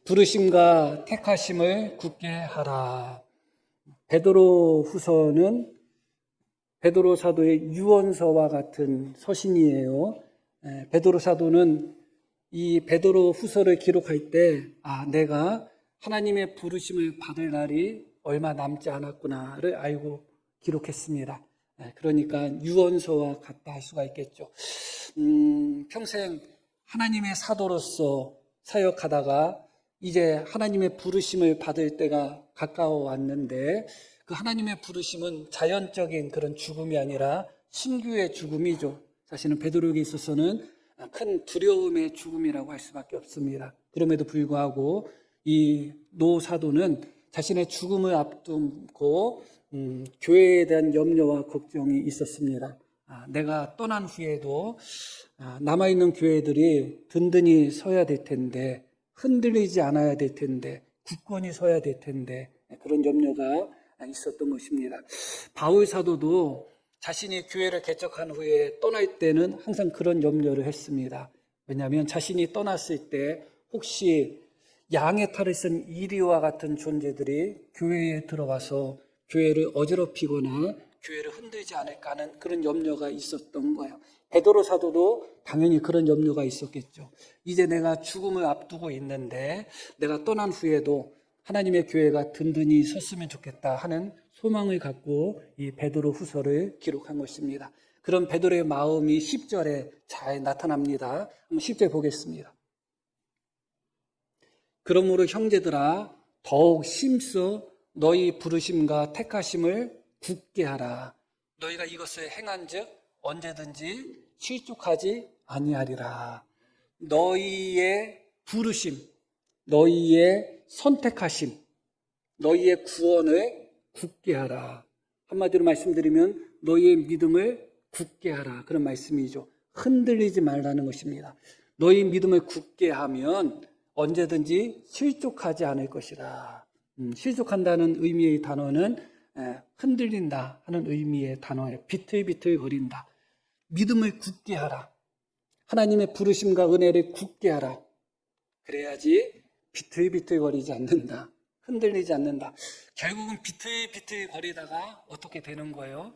부르심과 택하심을 굳게 하라. 베드로 후서는 베드로 사도의 유언서와 같은 서신이에요. 베드로 사도는 이 베드로 후서를 기록할 때 내가 하나님의 부르심을 받을 날이 얼마 남지 않았구나를 알고 기록했습니다. 그러니까 유언서와 같다 할 수가 있겠죠. 평생 하나님의 사도로서 사역하다가 이제 하나님의 부르심을 받을 때가 가까워 왔는데, 그 하나님의 부르심은 자연적인 그런 죽음이 아니라 신규의 죽음이죠. 사실은 베드로에게 있어서는 큰 두려움의 죽음이라고 할 수밖에 없습니다. 그럼에도 불구하고 이 노 사도는 자신의 죽음을 앞두고 교회에 대한 염려와 걱정이 있었습니다. 내가 떠난 후에도 남아있는 교회들이 든든히 서야 될 텐데, 흔들리지 않아야 될 텐데, 굳건히 서야 될 텐데, 그런 염려가 있었던 것입니다. 바울 사도도 자신이 교회를 개척한 후에 떠날 때는 항상 그런 염려를 했습니다. 왜냐하면 자신이 떠났을 때 혹시 양의 탈을 쓴 이리와 같은 존재들이 교회에 들어와서 교회를 어지럽히거나 교회를 흔들지 않을까 하는 그런 염려가 있었던 거예요. 베드로 사도도 당연히 그런 염려가 있었겠죠. 이제 내가 죽음을 앞두고 있는데 내가 떠난 후에도 하나님의 교회가 든든히 섰으면 좋겠다 하는 소망을 갖고 이 베드로 후서를 기록한 것입니다. 그런 베드로의 마음이 10절에 잘 나타납니다. 한번 10절 보겠습니다. 그러므로 형제들아 더욱 힘써 너희 부르심과 택하심을 굳게 하라. 너희가 이것을 행한즉 언제든지 실족하지 아니하리라. 너희의 부르심, 너희의 선택하심, 너희의 구원을 굳게 하라. 한마디로 말씀드리면 너희의 믿음을 굳게 하라. 그런 말씀이죠. 흔들리지 말라는 것입니다. 너희 믿음을 굳게 하면 언제든지 실족하지 않을 것이라. 실족한다는 의미의 단어는 흔들린다 하는 의미의 단어예요. 비틀비틀거린다. 믿음을 굳게 하라. 하나님의 부르심과 은혜를 굳게 하라. 그래야지 비틀비틀거리지 않는다. 흔들리지 않는다. 결국은 비틀비틀거리다가 어떻게 되는 거예요?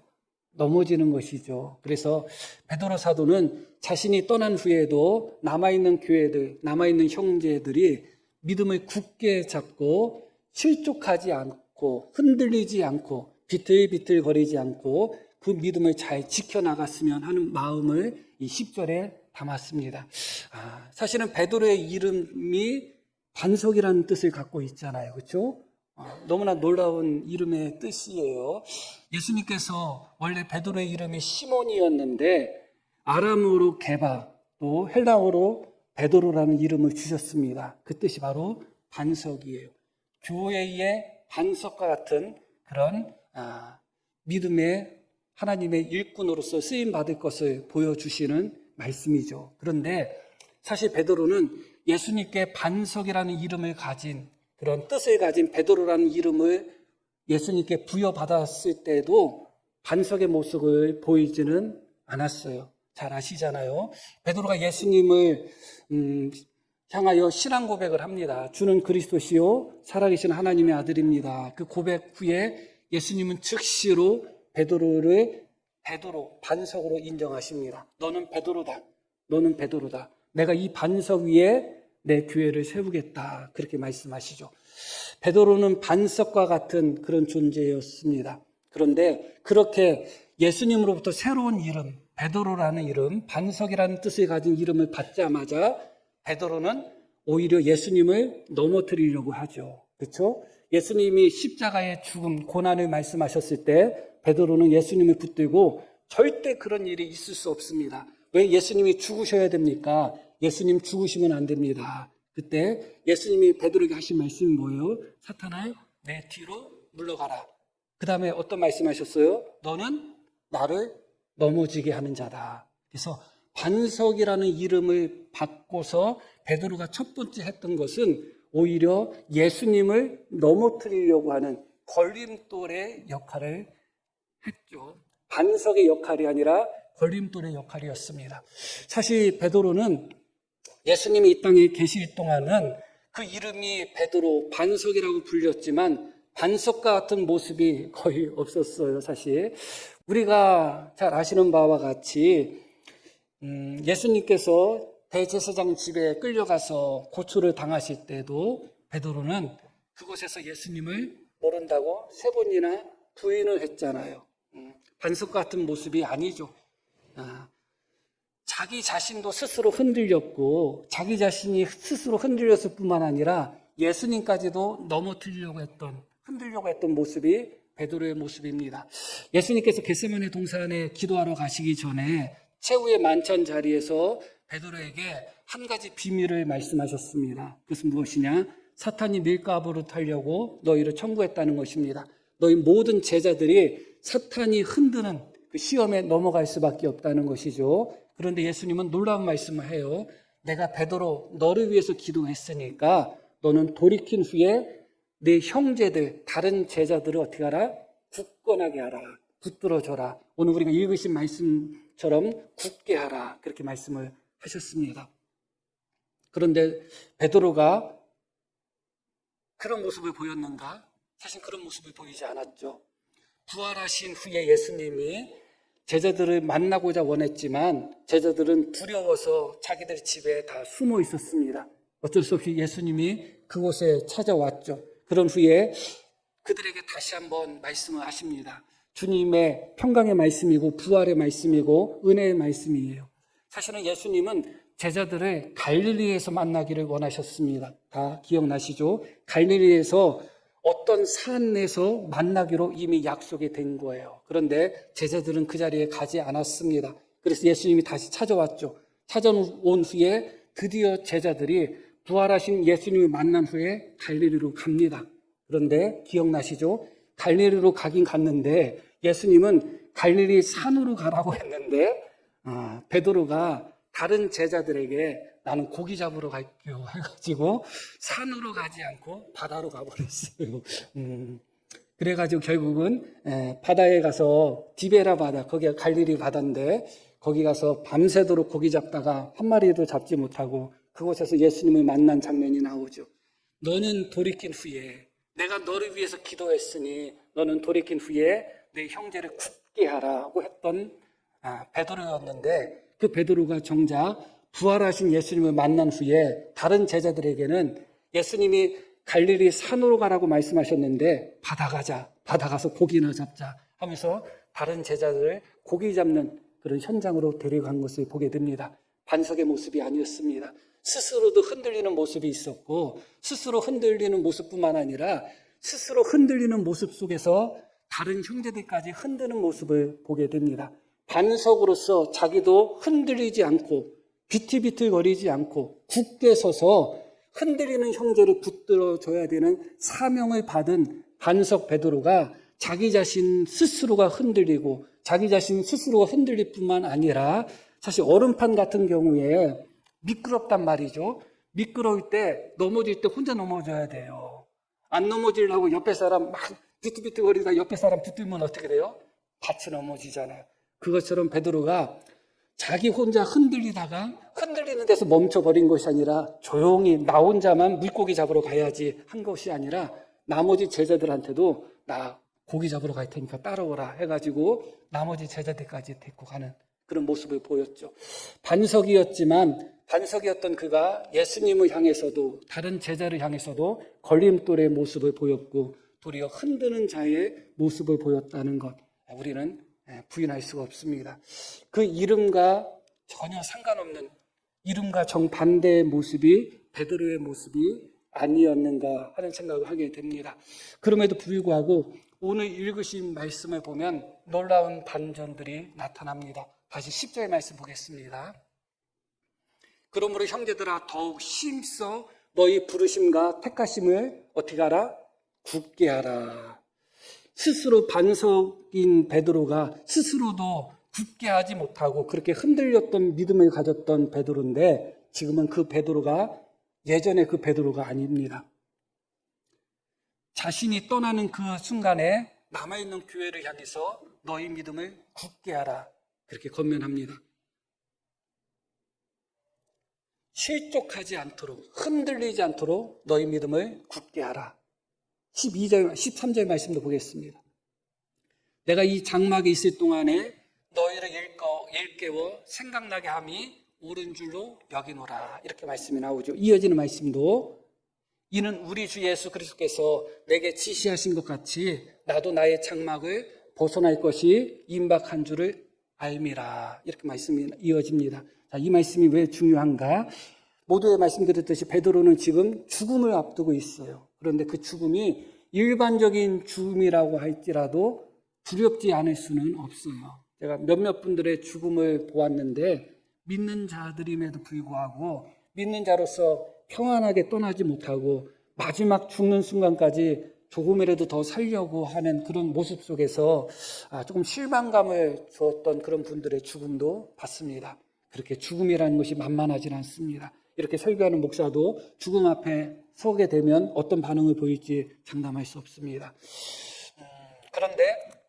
넘어지는 것이죠. 그래서 베드로 사도는 자신이 떠난 후에도 남아있는 교회들, 남아있는 형제들이 믿음을 굳게 잡고 실족하지 않고 흔들리지 않고 비틀비틀거리지 않고 그 믿음을 잘 지켜나갔으면 하는 마음을 이 10절에 담았습니다. 사실은 베드로의 이름이 반석이라는 뜻을 갖고 있잖아요. 그렇죠? 너무나 놀라운 이름의 뜻이에요. 예수님께서 원래 베드로의 이름이 시몬이었는데 아람어로 게바, 또 헬라어로 베드로라는 이름을 주셨습니다. 그 뜻이 바로 반석이에요. 교회의 반석과 같은 그런 믿음의 하나님의 일꾼으로서 쓰임받을 것을 보여주시는 말씀이죠. 그런데 사실 베드로는 예수님께 반석이라는 이름을 가진, 그런 뜻을 가진 베드로라는 이름을 예수님께 부여받았을 때도 반석의 모습을 보이지는 않았어요. 잘 아시잖아요. 베드로가 예수님을 향하여 신앙 고백을 합니다. 주는 그리스도시요 살아계신 하나님의 아들입니다. 그 고백 후에 예수님은 즉시로 베드로를 베드로, 반석으로 인정하십니다. 너는 베드로다. 너는 베드로다. 내가 이 반석 위에 내 교회를 세우겠다. 그렇게 말씀하시죠. 베드로는 반석과 같은 그런 존재였습니다. 그런데 그렇게 예수님으로부터 새로운 이름, 베드로라는 이름, 반석이라는 뜻을 가진 이름을 받자마자 베드로는 오히려 예수님을 넘어뜨리려고 하죠. 그렇죠? 예수님이 십자가의 죽음, 고난을 말씀하셨을 때 베드로는 예수님을 붙들고 절대 그런 일이 있을 수 없습니다. 왜 예수님이 죽으셔야 됩니까? 예수님 죽으시면 안 됩니다. 그때 예수님이 베드로에게 하신 말씀이 뭐예요? 사탄아, 내 뒤로 물러가라. 그 다음에 어떤 말씀하셨어요? 너는 나를 넘어지게 하는 자다. 그래서 반석이라는 이름을 받고서 베드로가 첫 번째 했던 것은 오히려 예수님을 넘어뜨리려고 하는 걸림돌의 역할을 했죠. 반석의 역할이 아니라 걸림돌의 역할이었습니다. 사실 베드로는 예수님이 이 땅에 계실 동안은 그 이름이 베드로 반석이라고 불렸지만 반석과 같은 모습이 거의 없었어요, 사실. 우리가 잘 아시는 바와 같이 예수님께서 대제사장 집에 끌려가서 고초를 당하실 때도 베드로는 그곳에서 예수님을 모른다고 3번이나 부인을 했잖아요. 반석 같은 모습이 아니죠. 자기 자신도 스스로 흔들렸고 자기 자신이 스스로 흔들렸을 뿐만 아니라 예수님까지도 넘어뜨리려고 했던, 흔들려고 했던 모습이 베드로의 모습입니다. 예수님께서 겟세마네 동산에 기도하러 가시기 전에 최후의 만찬 자리에서 베드로에게 한 가지 비밀을 말씀하셨습니다. 그것은 무엇이냐? 사탄이 밀가부를 타려고 너희를 청구했다는 것입니다. 너희 모든 제자들이 사탄이 흔드는 그 시험에 넘어갈 수밖에 없다는 것이죠. 그런데 예수님은 놀라운 말씀을 해요. 내가 베드로 너를 위해서 기도했으니까 너는 돌이킨 후에 내 형제들, 다른 제자들을 어떻게 하라? 굳건하게 하라. 붙들어줘라. 오늘 우리가 읽으신 말씀처럼 굳게 하라. 그렇게 말씀을 하셨습니다. 그런데 베드로가 그런 모습을 보였는가? 사실 그런 모습을 보이지 않았죠. 부활하신 후에 예수님이 제자들을 만나고자 원했지만 제자들은 두려워서 자기들 집에 다 숨어 있었습니다. 어쩔 수 없이 예수님이 그곳에 찾아왔죠. 그런 후에 그들에게 다시 한번 말씀을 하십니다. 주님의 평강의 말씀이고 부활의 말씀이고 은혜의 말씀이에요. 사실은 예수님은 제자들을 갈릴리에서 만나기를 원하셨습니다. 다 기억나시죠? 갈릴리에서 어떤 산에서 만나기로 이미 약속이 된 거예요. 그런데 제자들은 그 자리에 가지 않았습니다. 그래서 예수님이 다시 찾아왔죠. 찾아온 후에 드디어 제자들이 부활하신 예수님을 만난 후에 갈릴리로 갑니다. 그런데 기억나시죠? 갈릴리로 가긴 갔는데 예수님은 갈릴리 산으로 가라고 했는데 베드로가 다른 제자들에게 나는 고기 잡으러 갈게요 해가지고 산으로 가지 않고 바다로 가버렸어요. 그래가지고 결국은 바다에 가서 디베라 바다, 거기가 갈릴리 바다인데 거기 가서 밤새도록 고기 잡다가 한 마리도 잡지 못하고 그곳에서 예수님을 만난 장면이 나오죠. 너는 돌이킨 후에 내가 너를 위해서 기도했으니 너는 돌이킨 후에 내 형제를 굳게 하라고 했던 베드로였는데 그 베드로가 정작 부활하신 예수님을 만난 후에 다른 제자들에게는 예수님이 갈릴리 산으로 가라고 말씀하셨는데 바다 가자, 바다 가서 고기나 잡자 하면서 다른 제자들을 고기 잡는 그런 현장으로 데려간 것을 보게 됩니다. 반석의 모습이 아니었습니다. 스스로도 흔들리는 모습이 있었고 스스로 흔들리는 모습뿐만 아니라 스스로 흔들리는 모습 속에서 다른 형제들까지 흔드는 모습을 보게 됩니다. 반석으로서 자기도 흔들리지 않고 비틀비틀거리지 않고 굳게 서서 흔들리는 형제를 붙들어줘야 되는 사명을 받은 반석 베드로가 자기 자신 스스로가 흔들리고 자기 자신 스스로가 흔들릴 뿐만 아니라 사실 얼음판 같은 경우에 미끄럽단 말이죠. 미끄러울 때 넘어질 때 혼자 넘어져야 돼요. 안 넘어지려고 옆에 사람 막 비틀비틀거리다 옆에 사람 붙들면 어떻게 돼요? 같이 넘어지잖아요. 그것처럼 베드로가 자기 혼자 흔들리다가 흔들리는 데서 멈춰버린 것이 아니라 조용히 나 혼자만 물고기 잡으러 가야지 한 것이 아니라 나머지 제자들한테도 나 고기 잡으러 갈 테니까 따라오라 해가지고 나머지 제자들까지 데리고 가는 그런 모습을 보였죠. 반석이었던 그가 예수님을 향해서도 다른 제자를 향해서도 걸림돌의 모습을 보였고 도리어 흔드는 자의 모습을 보였다는 것 우리는 부인할 수가 없습니다. 그 이름과 전혀 상관없는 이름과 정반대의 모습이 베드로의 모습이 아니었는가 하는 생각을 하게 됩니다. 그럼에도 불구하고 오늘 읽으신 말씀을 보면 놀라운 반전들이 나타납니다. 다시 10절 말씀 보겠습니다. 그러므로 형제들아 더욱 힘써 너희 부르심과 택하심을 어떻게 하라? 굳게 하라. 스스로 반석인 베드로가 스스로도 굳게 하지 못하고 그렇게 흔들렸던 믿음을 가졌던 베드로인데 지금은 그 베드로가 예전의 그 베드로가 아닙니다. 자신이 떠나는 그 순간에 남아있는 교회를 향해서 너희 믿음을 굳게 하라 그렇게 권면합니다. 실족하지 않도록, 흔들리지 않도록 너희 믿음을 굳게 하라. 12절, 13절 말씀도 보겠습니다. 내가 이 장막에 있을 동안에 너희를 일깨워 생각나게 함이 옳은 줄로 여기노라. 이렇게 말씀이 나오죠. 이어지는 말씀도 이는 우리 주 예수 그리스도께서 내게 지시하신 것 같이 나도 나의 장막을 벗어날 것이 임박한 줄을 알미라. 이렇게 말씀이 이어집니다. 자, 이 말씀이 왜 중요한가? 모두의 말씀 드렸듯이 베드로는 지금 죽음을 앞두고 있어요. 그런데 그 죽음이 일반적인 죽음이라고 할지라도 두렵지 않을 수는 없어요. 제가 몇몇 분들의 죽음을 보았는데 믿는 자들임에도 불구하고 믿는 자로서 평안하게 떠나지 못하고 마지막 죽는 순간까지 조금이라도 더 살려고 하는 그런 모습 속에서 조금 실망감을 주었던 그런 분들의 죽음도 봤습니다. 그렇게 죽음이라는 것이 만만하진 않습니다. 이렇게 설교하는 목사도 죽음 앞에 서게 되면 어떤 반응을 보일지 장담할 수 없습니다. 그런데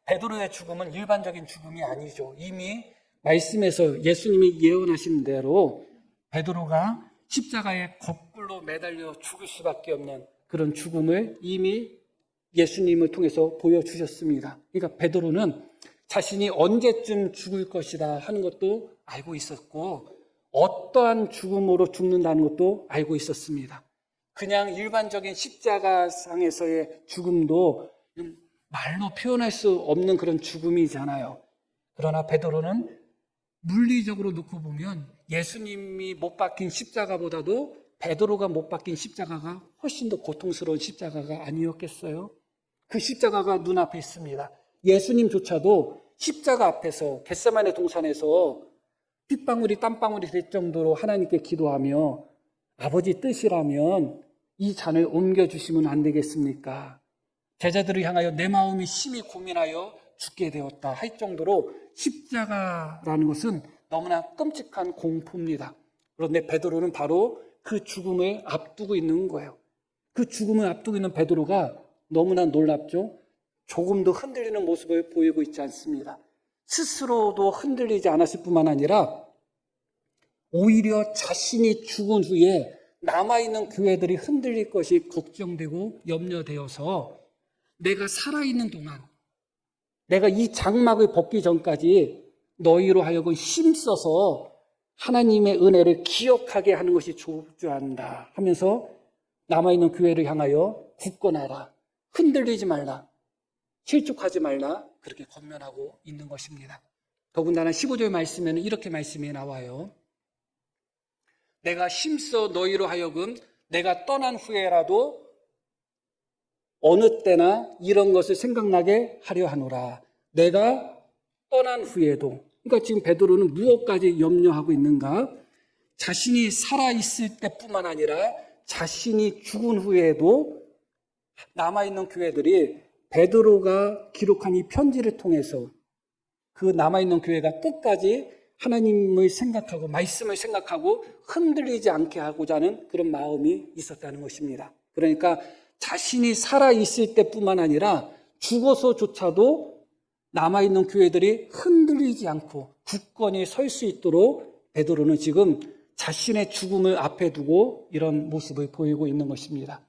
베드로의 죽음은 일반적인 죽음이 아니죠. 이미 말씀에서 예수님이 예언하신 대로 베드로가 십자가에 거꾸로 매달려 죽을 수밖에 없는 그런 죽음을 이미 예수님을 통해서 보여주셨습니다. 그러니까 베드로는 자신이 언제쯤 죽을 것이다 하는 것도 알고 있었고 어떠한 죽음으로 죽는다는 것도 알고 있었습니다. 그냥 일반적인 십자가상에서의 죽음도 말로 표현할 수 없는 그런 죽음이잖아요. 그러나 베드로는 물리적으로 놓고 보면 예수님이 못 박힌 십자가보다도 베드로가 못 박힌 십자가가 훨씬 더 고통스러운 십자가가 아니었겠어요? 그 십자가가 눈앞에 있습니다. 예수님조차도 십자가 앞에서 겟세마네 동산에서 핏방울이 땀방울이 될 정도로 하나님께 기도하며 아버지 뜻이라면 이 잔을 옮겨주시면 안 되겠습니까? 제자들을 향하여 내 마음이 심히 고민하여 죽게 되었다 할 정도로 십자가라는 것은 너무나 끔찍한 공포입니다. 그런데 베드로는 바로 그 죽음을 앞두고 있는 거예요. 그 죽음을 앞두고 있는 베드로가 너무나 놀랍죠? 조금도 흔들리는 모습을 보이고 있지 않습니다. 스스로도 흔들리지 않았을 뿐만 아니라 오히려 자신이 죽은 후에 남아있는 교회들이 흔들릴 것이 걱정되고 염려되어서 내가 살아있는 동안 내가 이 장막을 벗기 전까지 너희로 하여금 힘써서 하나님의 은혜를 기억하게 하는 것이 조주한다 하면서 남아있는 교회를 향하여 굳건하라, 흔들리지 말라, 실족하지 말라 그렇게 권면하고 있는 것입니다. 더군다나 15절 말씀에는 이렇게 말씀이 나와요. 내가 힘써 너희로 하여금 내가 떠난 후에라도 어느 때나 이런 것을 생각나게 하려 하노라. 내가 떠난 후에도. 그러니까 지금 베드로는 무엇까지 염려하고 있는가? 자신이 살아있을 때뿐만 아니라 자신이 죽은 후에도 남아있는 교회들이 베드로가 기록한 이 편지를 통해서 그 남아있는 교회가 끝까지 하나님을 생각하고 말씀을 생각하고 흔들리지 않게 하고자 하는 그런 마음이 있었다는 것입니다. 그러니까 자신이 살아있을 때뿐만 아니라 죽어서조차도 남아있는 교회들이 흔들리지 않고 굳건히 설 수 있도록 베드로는 지금 자신의 죽음을 앞에 두고 이런 모습을 보이고 있는 것입니다.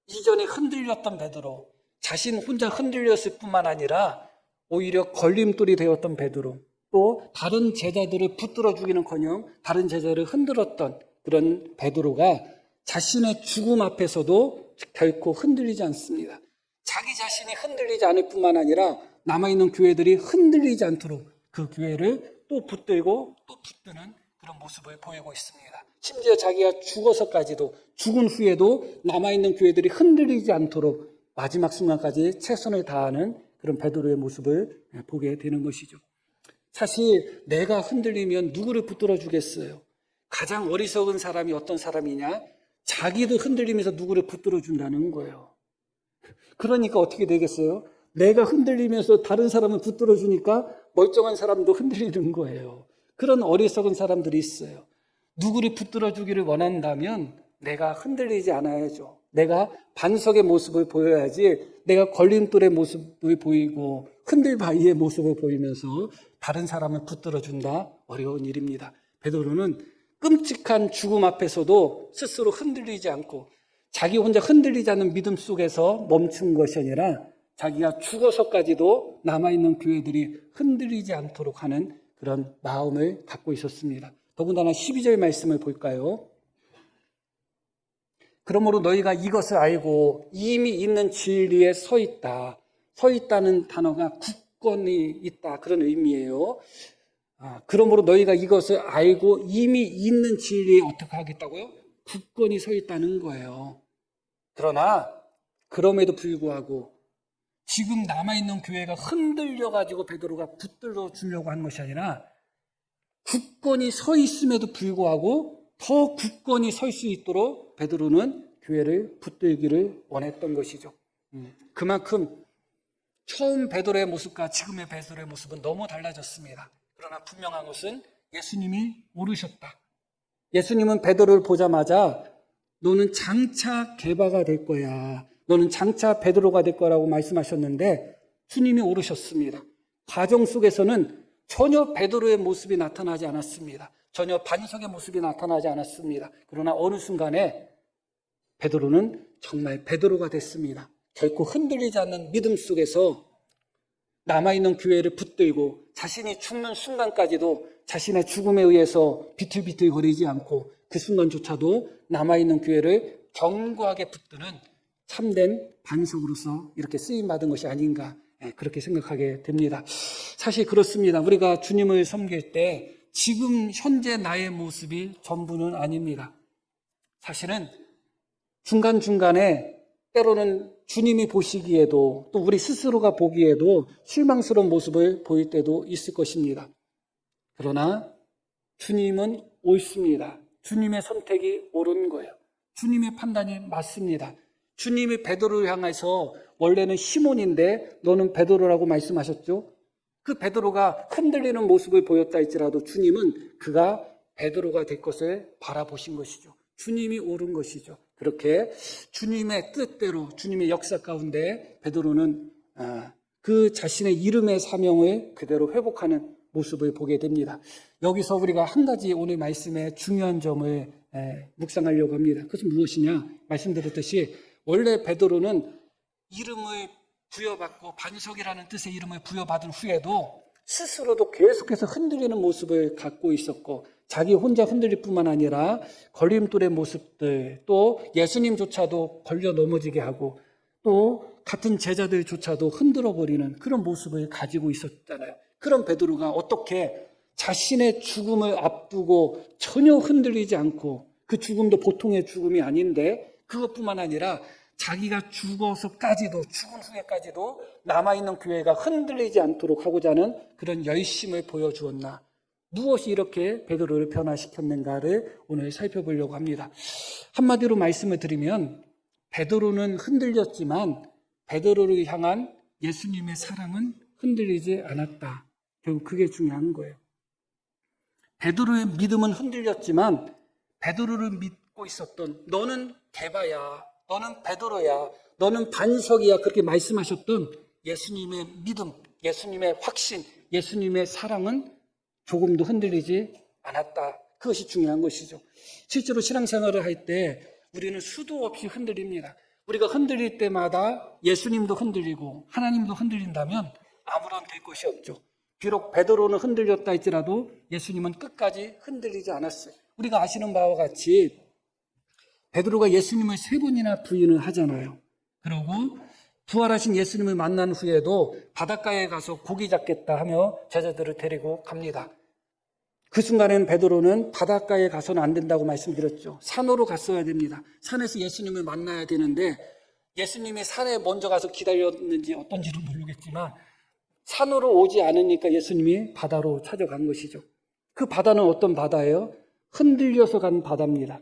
이전에 흔들렸던 베드로, 자신 혼자 흔들렸을 뿐만 아니라 오히려 걸림돌이 되었던 베드로, 또 다른 제자들을 붙들어 주기는커녕 다른 제자를 흔들었던 그런 베드로가 자신의 죽음 앞에서도 결코 흔들리지 않습니다. 자기 자신이 흔들리지 않을 뿐만 아니라 남아있는 교회들이 흔들리지 않도록 그 교회를 또 붙들고 또 붙드는 그런 모습을 보이고 있습니다. 심지어 자기가 죽어서까지도 죽은 후에도 남아있는 교회들이 흔들리지 않도록 마지막 순간까지 최선을 다하는 그런 베드로의 모습을 보게 되는 것이죠. 사실 내가 흔들리면 누구를 붙들어 주겠어요? 가장 어리석은 사람이 어떤 사람이냐? 자기도 흔들리면서 누구를 붙들어 준다는 거예요. 그러니까 어떻게 되겠어요? 내가 흔들리면서 다른 사람을 붙들어 주니까 멀쩡한 사람도 흔들리는 거예요. 그런 어리석은 사람들이 있어요. 누구를 붙들어 주기를 원한다면 내가 흔들리지 않아야죠. 내가 반석의 모습을 보여야지 내가 걸림돌의 모습을 보이고 흔들바위의 모습을 보이면서 다른 사람을 붙들어 준다? 어려운 일입니다. 베드로는 끔찍한 죽음 앞에서도 스스로 흔들리지 않고 자기 혼자 흔들리지 않는 믿음 속에서 멈춘 것이 아니라 자기가 죽어서까지도 남아있는 교회들이 흔들리지 않도록 하는 그런 마음을 갖고 있었습니다. 더군다나 12절 말씀을 볼까요? 그러므로 너희가 이것을 알고 이미 있는 진리에 서 있다. 서 있다는 단어가 굳건히 있다. 그런 의미예요. 그러므로 너희가 이것을 알고 이미 있는 진리에 어떻게 하겠다고요? 굳건히 서 있다는 거예요. 그러나 그럼에도 불구하고 지금 남아있는 교회가 흔들려가지고 베드로가 붙들어 주려고 하는 것이 아니라 굳건히 서 있음에도 불구하고 더 굳건히 설 수 있도록 베드로는 교회를 붙들기를 원했던 것이죠. 그만큼 처음 베드로의 모습과 지금의 베드로의 모습은 너무 달라졌습니다. 그러나 분명한 것은 예수님이 오르셨다. 예수님은 베드로를 보자마자 너는 장차 게바가 될 거야. 너는 장차 베드로가 될 거라고 말씀하셨는데 주님이 오르셨습니다. 과정 속에서는 전혀 베드로의 모습이 나타나지 않았습니다. 전혀 반석의 모습이 나타나지 않았습니다. 그러나 어느 순간에 베드로는 정말 베드로가 됐습니다. 결코 흔들리지 않는 믿음 속에서 남아있는 교회를 붙들고 자신이 죽는 순간까지도 자신의 죽음에 의해서 비틀비틀거리지 않고 그 순간조차도 남아있는 교회를 견고하게 붙드는 참된 반석으로서 이렇게 쓰임받은 것이 아닌가 그렇게 생각하게 됩니다. 사실 그렇습니다. 우리가 주님을 섬길 때 지금 현재 나의 모습이 전부는 아닙니다. 사실은 중간중간에 때로는 주님이 보시기에도 또 우리 스스로가 보기에도 실망스러운 모습을 보일 때도 있을 것입니다. 그러나 주님은 옳습니다. 주님의 선택이 옳은 거예요. 주님의 판단이 맞습니다. 주님이 베드로를 향해서 원래는 시몬인데 너는 베드로라고 말씀하셨죠. 그 베드로가 흔들리는 모습을 보였다 할지라도 주님은 그가 베드로가 될 것을 바라보신 것이죠. 주님이 옳은 것이죠. 그렇게 주님의 뜻대로 주님의 역사 가운데 베드로는 그 자신의 이름의 사명을 그대로 회복하는 모습을 보게 됩니다. 여기서 우리가 한 가지 오늘 말씀의 중요한 점을 묵상하려고 합니다. 그것은 무엇이냐? 말씀드렸듯이 원래 베드로는 이름을 부여받고 반석이라는 뜻의 이름을 부여받은 후에도 스스로도 계속해서 흔들리는 모습을 갖고 있었고 자기 혼자 흔들릴 뿐만 아니라 걸림돌의 모습들 또 예수님조차도 걸려 넘어지게 하고 또 같은 제자들조차도 흔들어버리는 그런 모습을 가지고 있었잖아요. 그런 베드로가 어떻게 자신의 죽음을 앞두고 전혀 흔들리지 않고 그 죽음도 보통의 죽음이 아닌데 그것뿐만 아니라 자기가 죽어서까지도 죽은 후에까지도 남아있는 교회가 흔들리지 않도록 하고자 하는 그런 열심을 보여주었나 무엇이 이렇게 베드로를 변화시켰는가를 오늘 살펴보려고 합니다. 한마디로 말씀을 드리면 베드로는 흔들렸지만 베드로를 향한 예수님의 사랑은 흔들리지 않았다. 결국 그게 중요한 거예요. 베드로의 믿음은 흔들렸지만 베드로를 믿고 있었던 너는 게바야, 너는 베드로야, 너는 반석이야 그렇게 말씀하셨던 예수님의 믿음, 예수님의 확신, 예수님의 사랑은 조금도 흔들리지 않았다. 그것이 중요한 것이죠. 실제로 신앙생활을 할 때 우리는 수도 없이 흔들립니다. 우리가 흔들릴 때마다 예수님도 흔들리고 하나님도 흔들린다면 아무런 될 것이 없죠. 비록 베드로는 흔들렸다 할지라도 예수님은 끝까지 흔들리지 않았어요. 우리가 아시는 바와 같이 베드로가 예수님을 3번이나 부인을 하잖아요. 그리고 부활하신 예수님을 만난 후에도 바닷가에 가서 고기 잡겠다 하며 제자들을 데리고 갑니다. 그 순간에는 베드로는 바닷가에 가서는 안 된다고 말씀드렸죠. 산으로 갔어야 됩니다. 산에서 예수님을 만나야 되는데 예수님이 산에 먼저 가서 기다렸는지 어떤지는 모르겠지만 산으로 오지 않으니까 예수님이 바다로 찾아간 것이죠. 그 바다는 어떤 바다예요? 흔들려서 간 바다입니다.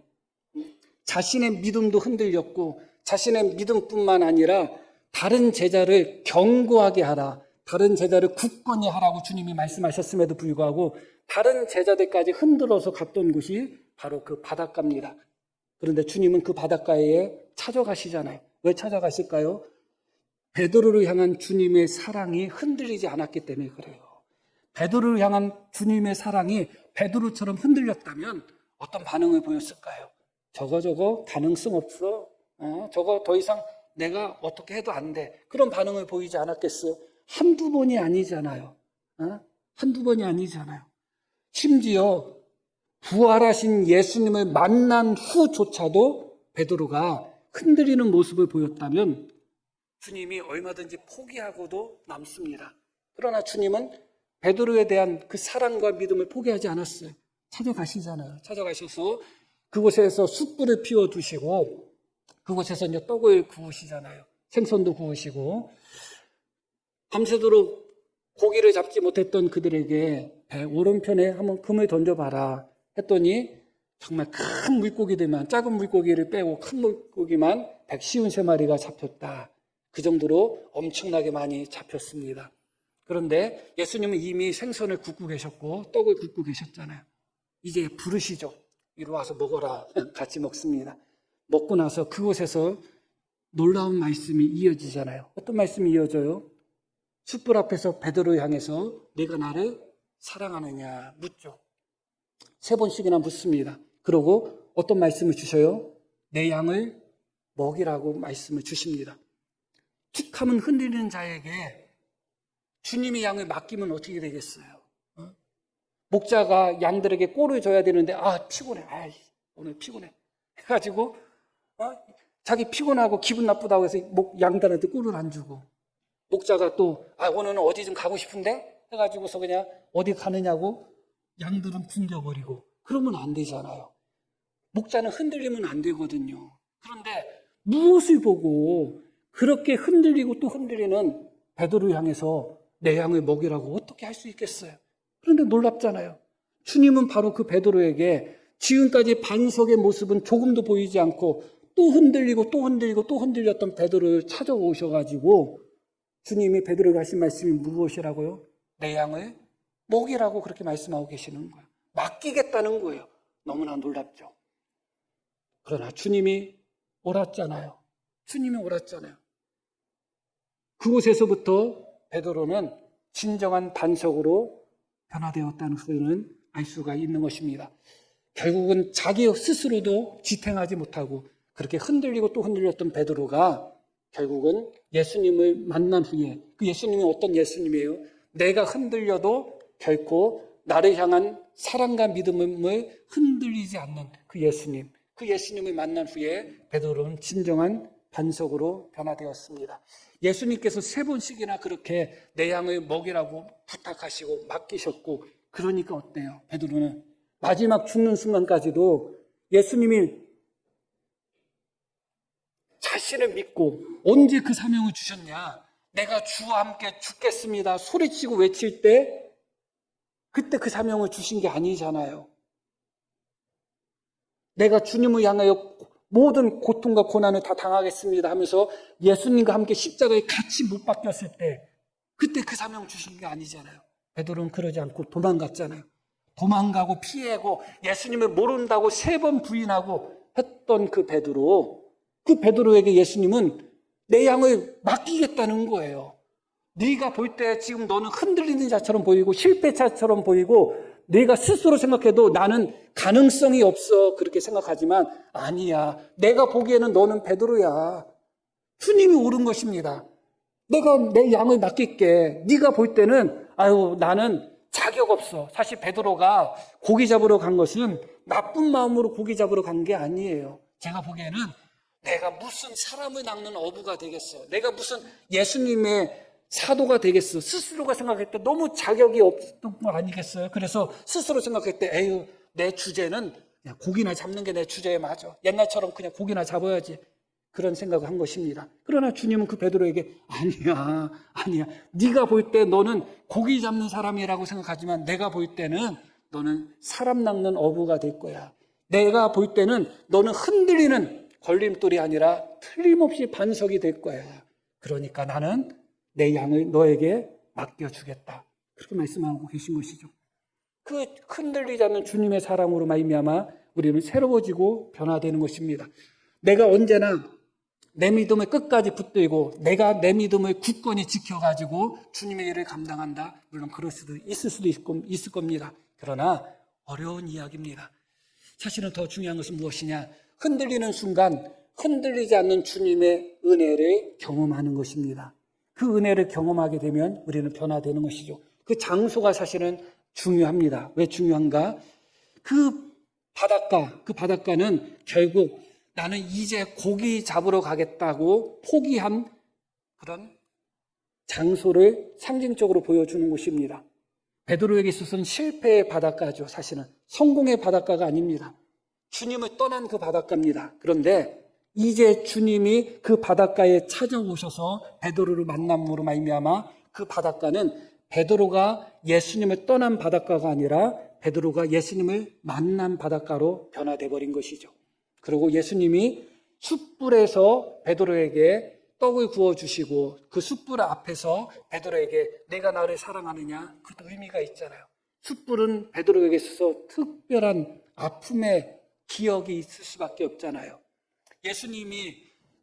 자신의 믿음도 흔들렸고 자신의 믿음뿐만 아니라 다른 제자를 견고하게 하라, 다른 제자를 굳건히 하라고 주님이 말씀하셨음에도 불구하고 다른 제자들까지 흔들어서 갔던 곳이 바로 그 바닷가입니다. 그런데 주님은 그 바닷가에 찾아가시잖아요. 왜 찾아가실까요? 베드로를 향한 주님의 사랑이 흔들리지 않았기 때문에 그래요. 베드로를 향한 주님의 사랑이 베드로처럼 흔들렸다면 어떤 반응을 보였을까요? 저거 가능성 없어. 저거 더 이상 내가 어떻게 해도 안 돼. 그런 반응을 보이지 않았겠어요? 한두 번이 아니잖아요. 한두 번이 아니잖아요. 심지어 부활하신 예수님을 만난 후조차도 베드로가 흔들리는 모습을 보였다면 주님이 얼마든지 포기하고도 남습니다. 그러나 주님은 베드로에 대한 그 사랑과 믿음을 포기하지 않았어요. 찾아가시잖아요. 찾아가셔서 그곳에서 숯불을 피워두시고 그곳에서 이제 떡을 구우시잖아요. 생선도 구우시고 밤새도록 고기를 잡지 못했던 그들에게 배 오른편에 한번 금을 던져봐라 했더니 정말 큰 물고기들만, 작은 물고기를 빼고 큰 물고기만 153마리가 잡혔다. 그 정도로 엄청나게 많이 잡혔습니다. 그런데 예수님은 이미 생선을 굽고 계셨고 떡을 굽고 계셨잖아요. 이제 부르시죠. 이리 와서 먹어라. 같이 먹습니다. 먹고 나서 그곳에서 놀라운 말씀이 이어지잖아요. 어떤 말씀이 이어져요? 숯불 앞에서 베드로를 향해서 내가 나를 사랑하느냐 묻죠. 3번씩이나 묻습니다. 그러고 어떤 말씀을 주셔요? 내 양을 먹이라고 말씀을 주십니다. 툭하면 흔들리는 자에게 주님이 양을 맡기면 어떻게 되겠어요? 목자가 양들에게 꼴을 줘야 되는데 피곤해. 오늘 피곤해. 해가지고 자기 피곤하고 기분 나쁘다고 해서 양들한테 꼴을 안 주고 목자가 또 오늘은 어디 좀 가고 싶은데 해가지고서 그냥 어디 가느냐고 양들은 굶겨버리고 그러면 안 되잖아요. 목자는 흔들리면 안 되거든요. 그런데 무엇을 보고 그렇게 흔들리고 또 흔들리는 베드로를 향해서 내 양을 먹이라고 어떻게 할 수 있겠어요? 그런데 놀랍잖아요. 주님은 바로 그 베드로에게 지금까지 반석의 모습은 조금도 보이지 않고 또 흔들리고 또 흔들리고 또 흔들렸던 베드로를 찾아오셔가지고 주님이 베드로에게 하신 말씀이 무엇이라고요? 내 양을 먹이라고 그렇게 말씀하고 계시는 거예요. 맡기겠다는 거예요. 너무나 놀랍죠. 그러나 주님이 옳았잖아요. 주님이 옳았잖아요. 그곳에서부터 베드로는 진정한 반석으로 변화되었다는 것을 알 수가 있는 것입니다. 결국은 자기 스스로도 지탱하지 못하고 그렇게 흔들리고 또 흔들렸던 베드로가 결국은 예수님을 만난 후에 그 예수님이 어떤 예수님이에요? 내가 흔들려도 결코 나를 향한 사랑과 믿음을 흔들리지 않는 그 예수님, 그 예수님을 만난 후에 베드로는 진정한 반석으로 변화되었습니다. 예수님께서 3번씩이나 그렇게 내 양을 먹이라고 부탁하시고 맡기셨고 그러니까 어때요? 베드로는 마지막 죽는 순간까지도 예수님이 자신을 믿고 언제 그 사명을 주셨냐? 내가 주와 함께 죽겠습니다. 소리치고 외칠 때 그때 그 사명을 주신 게 아니잖아요. 내가 주님을 향하여 모든 고통과 고난을 다 당하겠습니다 하면서 예수님과 함께 십자가에 같이 못 박혔을 때 그때 그 사명을 주신 게 아니잖아요. 베드로는 그러지 않고 도망갔잖아요. 도망가고 피하고 예수님을 모른다고 3번 부인하고 했던 그 베드로에게 예수님은 내 양을 맡기겠다는 거예요. 네가 볼 때 지금 너는 흔들리는 자처럼 보이고 실패자처럼 보이고 네가 스스로 생각해도 나는 가능성이 없어 그렇게 생각하지만 아니야. 내가 보기에는 너는 베드로야. 주님이 옳은 것입니다. 내가 내 양을 맡길게. 네가 볼 때는 나는 자격 없어. 사실 베드로가 고기 잡으러 간 것은 나쁜 마음으로 고기 잡으러 간 게 아니에요. 제가 보기에는 내가 무슨 사람을 낚는 어부가 되겠어. 내가 무슨 예수님의 사도가 되겠어. 스스로가 생각할 때 너무 자격이 없던 거 아니겠어요? 그래서 스스로 생각할 때 내 주제는 그냥 고기나 잡는 게 내 주제에 맞아. 옛날처럼 그냥 고기나 잡아야지. 그런 생각을 한 것입니다. 그러나 주님은 그 베드로에게 아니야. 네가 볼 때 너는 고기 잡는 사람이라고 생각하지만 내가 볼 때는 너는 사람 낚는 어부가 될 거야. 내가 볼 때는 너는 흔들리는 걸림돌이 아니라 틀림없이 반석이 될 거야. 그러니까 나는 내 양을 너에게 맡겨주겠다. 그렇게 말씀하고 계신 것이죠. 그 흔들리지 않는 주님의 사랑으로 말미암아 우리는 새로워지고 변화되는 것입니다. 내가 언제나 내 믿음을 끝까지 붙들고 내가 내 믿음을 굳건히 지켜가지고 주님의 일을 감당한다. 물론 그럴 수도 있을 겁니다. 그러나 어려운 이야기입니다. 사실은 더 중요한 것은 무엇이냐? 흔들리는 순간 흔들리지 않는 주님의 은혜를 경험하는 것입니다. 그 은혜를 경험하게 되면 우리는 변화되는 것이죠. 그 장소가 사실은 중요합니다. 왜 중요한가? 그 바닷가는 결국 나는 이제 고기 잡으러 가겠다고 포기한 그런 장소를 상징적으로 보여주는 곳입니다. 베드로에게 있어서는 실패의 바닷가죠. 사실은 성공의 바닷가가 아닙니다. 주님을 떠난 그 바닷가입니다. 그런데 이제 주님이 그 바닷가에 찾아오셔서 베드로를 만남으로 말미암아 그 바닷가는 베드로가 예수님을 떠난 바닷가가 아니라 베드로가 예수님을 만난 바닷가로 변화돼 버린 것이죠. 그리고 예수님이 숯불에서 베드로에게 떡을 구워주시고 그 숯불 앞에서 베드로에게 내가 나를 사랑하느냐, 그 의미가 있잖아요. 숯불은 베드로에게 있어서 특별한 아픔의 기억이 있을 수밖에 없잖아요. 예수님이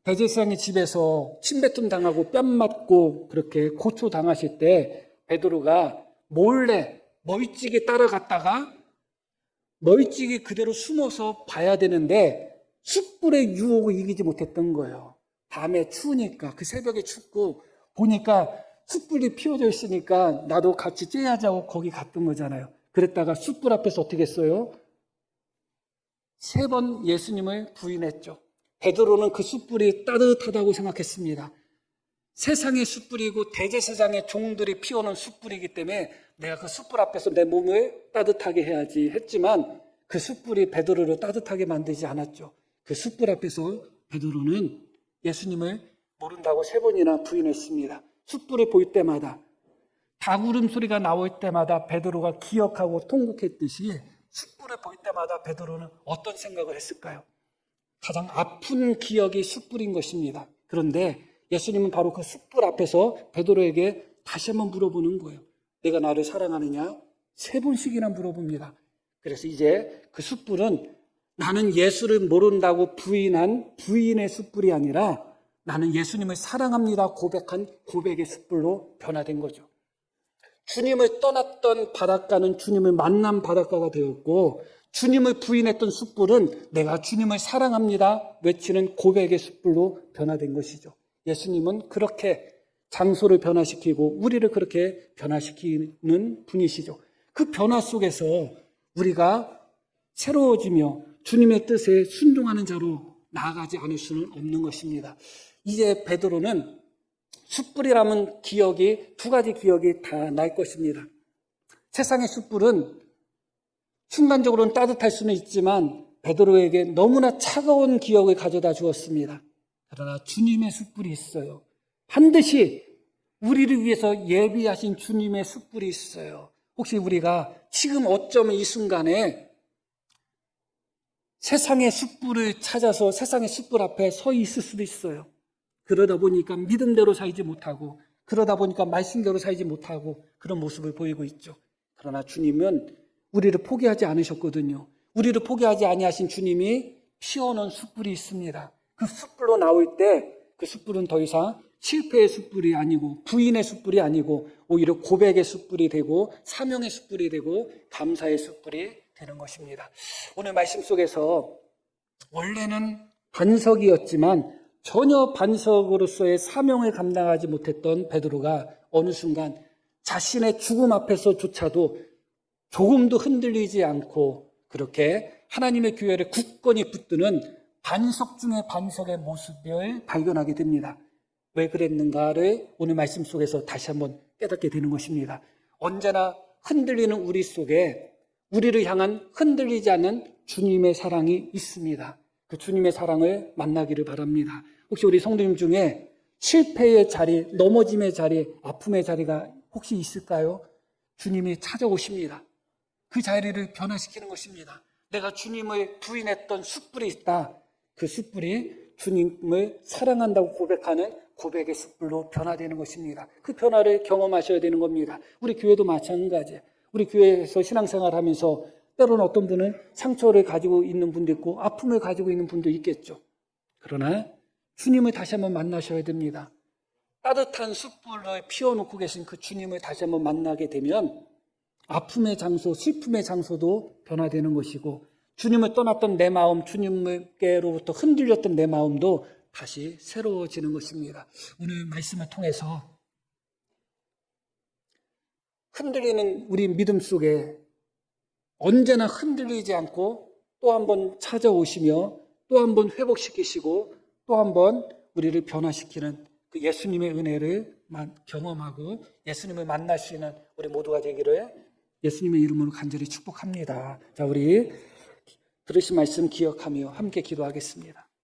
베드로의 집에서 침뱉음 당하고 뺨 맞고 그렇게 고초 당하실 때 베드로가 몰래 멀찍이 따라갔다가 멀찍이 그대로 숨어서 봐야 되는데 숯불의 유혹을 이기지 못했던 거예요. 밤에 추우니까, 그 새벽에 춥고 보니까 숯불이 피워져 있으니까 나도 같이 쬐야자고 거기 갔던 거잖아요. 그랬다가 숯불 앞에서 어떻게 했어요? 3번 예수님을 부인했죠. 베드로는 그 숯불이 따뜻하다고 생각했습니다. 세상의 숯불이고 대제사장의 종들이 피우는 숯불이기 때문에 내가 그 숯불 앞에서 내 몸을 따뜻하게 해야지 했지만 그 숯불이 베드로를 따뜻하게 만들지 않았죠. 그 숯불 앞에서 베드로는 예수님을 모른다고 3번이나 부인했습니다. 숯불을 볼 때마다, 닭 울음소리가 나올 때마다 베드로가 기억하고 통곡했듯이 숯불을 볼 때마다 베드로는 어떤 생각을 했을까요? 가장 아픈 기억이 숯불인 것입니다. 그런데 예수님은 바로 그 숯불 앞에서 베드로에게 다시 한번 물어보는 거예요. 내가 나를 사랑하느냐? 3번씩이나 물어봅니다. 그래서 이제 그 숯불은 나는 예수를 모른다고 부인한 부인의 숯불이 아니라 나는 예수님을 사랑합니다 고백한 고백의 숯불로 변화된 거죠. 주님을 떠났던 바닷가는 주님을 만난 바닷가가 되었고 주님을 부인했던 숯불은 내가 주님을 사랑합니다 외치는 고백의 숯불로 변화된 것이죠. 예수님은 그렇게 장소를 변화시키고 우리를 그렇게 변화시키는 분이시죠. 그 변화 속에서 우리가 새로워지며 주님의 뜻에 순종하는 자로 나아가지 않을 수는 없는 것입니다. 이제 베드로는 숯불이라는 기억이 2가지 기억이 다 날 것입니다. 세상의 숯불은 순간적으로는 따뜻할 수는 있지만 베드로에게 너무나 차가운 기억을 가져다 주었습니다. 그러나 주님의 숯불이 있어요. 반드시 우리를 위해서 예비하신 주님의 숯불이 있어요. 혹시 우리가 지금 어쩌면 이 순간에 세상의 숯불을 찾아서 세상의 숯불 앞에 서 있을 수도 있어요. 그러다 보니까 믿음대로 살지 못하고 그러다 보니까 말씀대로 살지 못하고 그런 모습을 보이고 있죠. 그러나 주님은 우리를 포기하지 않으셨거든요. 우리를 포기하지 아니하신 주님이 피워놓은 숯불이 있습니다. 그 숯불로 나올 때 그 숯불은 더 이상 실패의 숯불이 아니고 부인의 숯불이 아니고 오히려 고백의 숯불이 되고 사명의 숯불이 되고 감사의 숯불이 되는 것입니다. 오늘 말씀 속에서 원래는 반석이었지만 전혀 반석으로서의 사명을 감당하지 못했던 베드로가 어느 순간 자신의 죽음 앞에서조차도 조금도 흔들리지 않고 그렇게 하나님의 교회를 굳건히 붙드는 반석 중의 반석의 모습을 발견하게 됩니다. 왜 그랬는가를 오늘 말씀 속에서 다시 한번 깨닫게 되는 것입니다. 언제나 흔들리는 우리 속에 우리를 향한 흔들리지 않는 주님의 사랑이 있습니다. 그 주님의 사랑을 만나기를 바랍니다. 혹시 우리 성도님 중에 실패의 자리, 넘어짐의 자리, 아픔의 자리가 혹시 있을까요? 주님이 찾아오십니다. 그 자리를 변화시키는 것입니다. 내가 주님을 부인했던 숯불이 있다. 그 숯불이 주님을 사랑한다고 고백하는 고백의 숯불로 변화되는 것입니다. 그 변화를 경험하셔야 되는 겁니다. 우리 교회도 마찬가지예요. 우리 교회에서 신앙생활 하면서 때로는 어떤 분은 상처를 가지고 있는 분도 있고 아픔을 가지고 있는 분도 있겠죠. 그러나 주님을 다시 한번 만나셔야 됩니다. 따뜻한 숯불을 피워놓고 계신 그 주님을 다시 한번 만나게 되면 아픔의 장소, 슬픔의 장소도 변화되는 것이고 주님을 떠났던 내 마음, 주님께로부터 흔들렸던 내 마음도 다시 새로워지는 것입니다. 오늘 말씀을 통해서 흔들리는 우리 믿음 속에 언제나 흔들리지 않고 또 한 번 찾아오시며 또 한 번 회복시키시고 또 한 번 우리를 변화시키는 그 예수님의 은혜를 경험하고 예수님을 만날 수 있는 우리 모두가 되기를 예수님의 이름으로 간절히 축복합니다. 자, 우리 들으신 말씀 기억하며 함께 기도하겠습니다.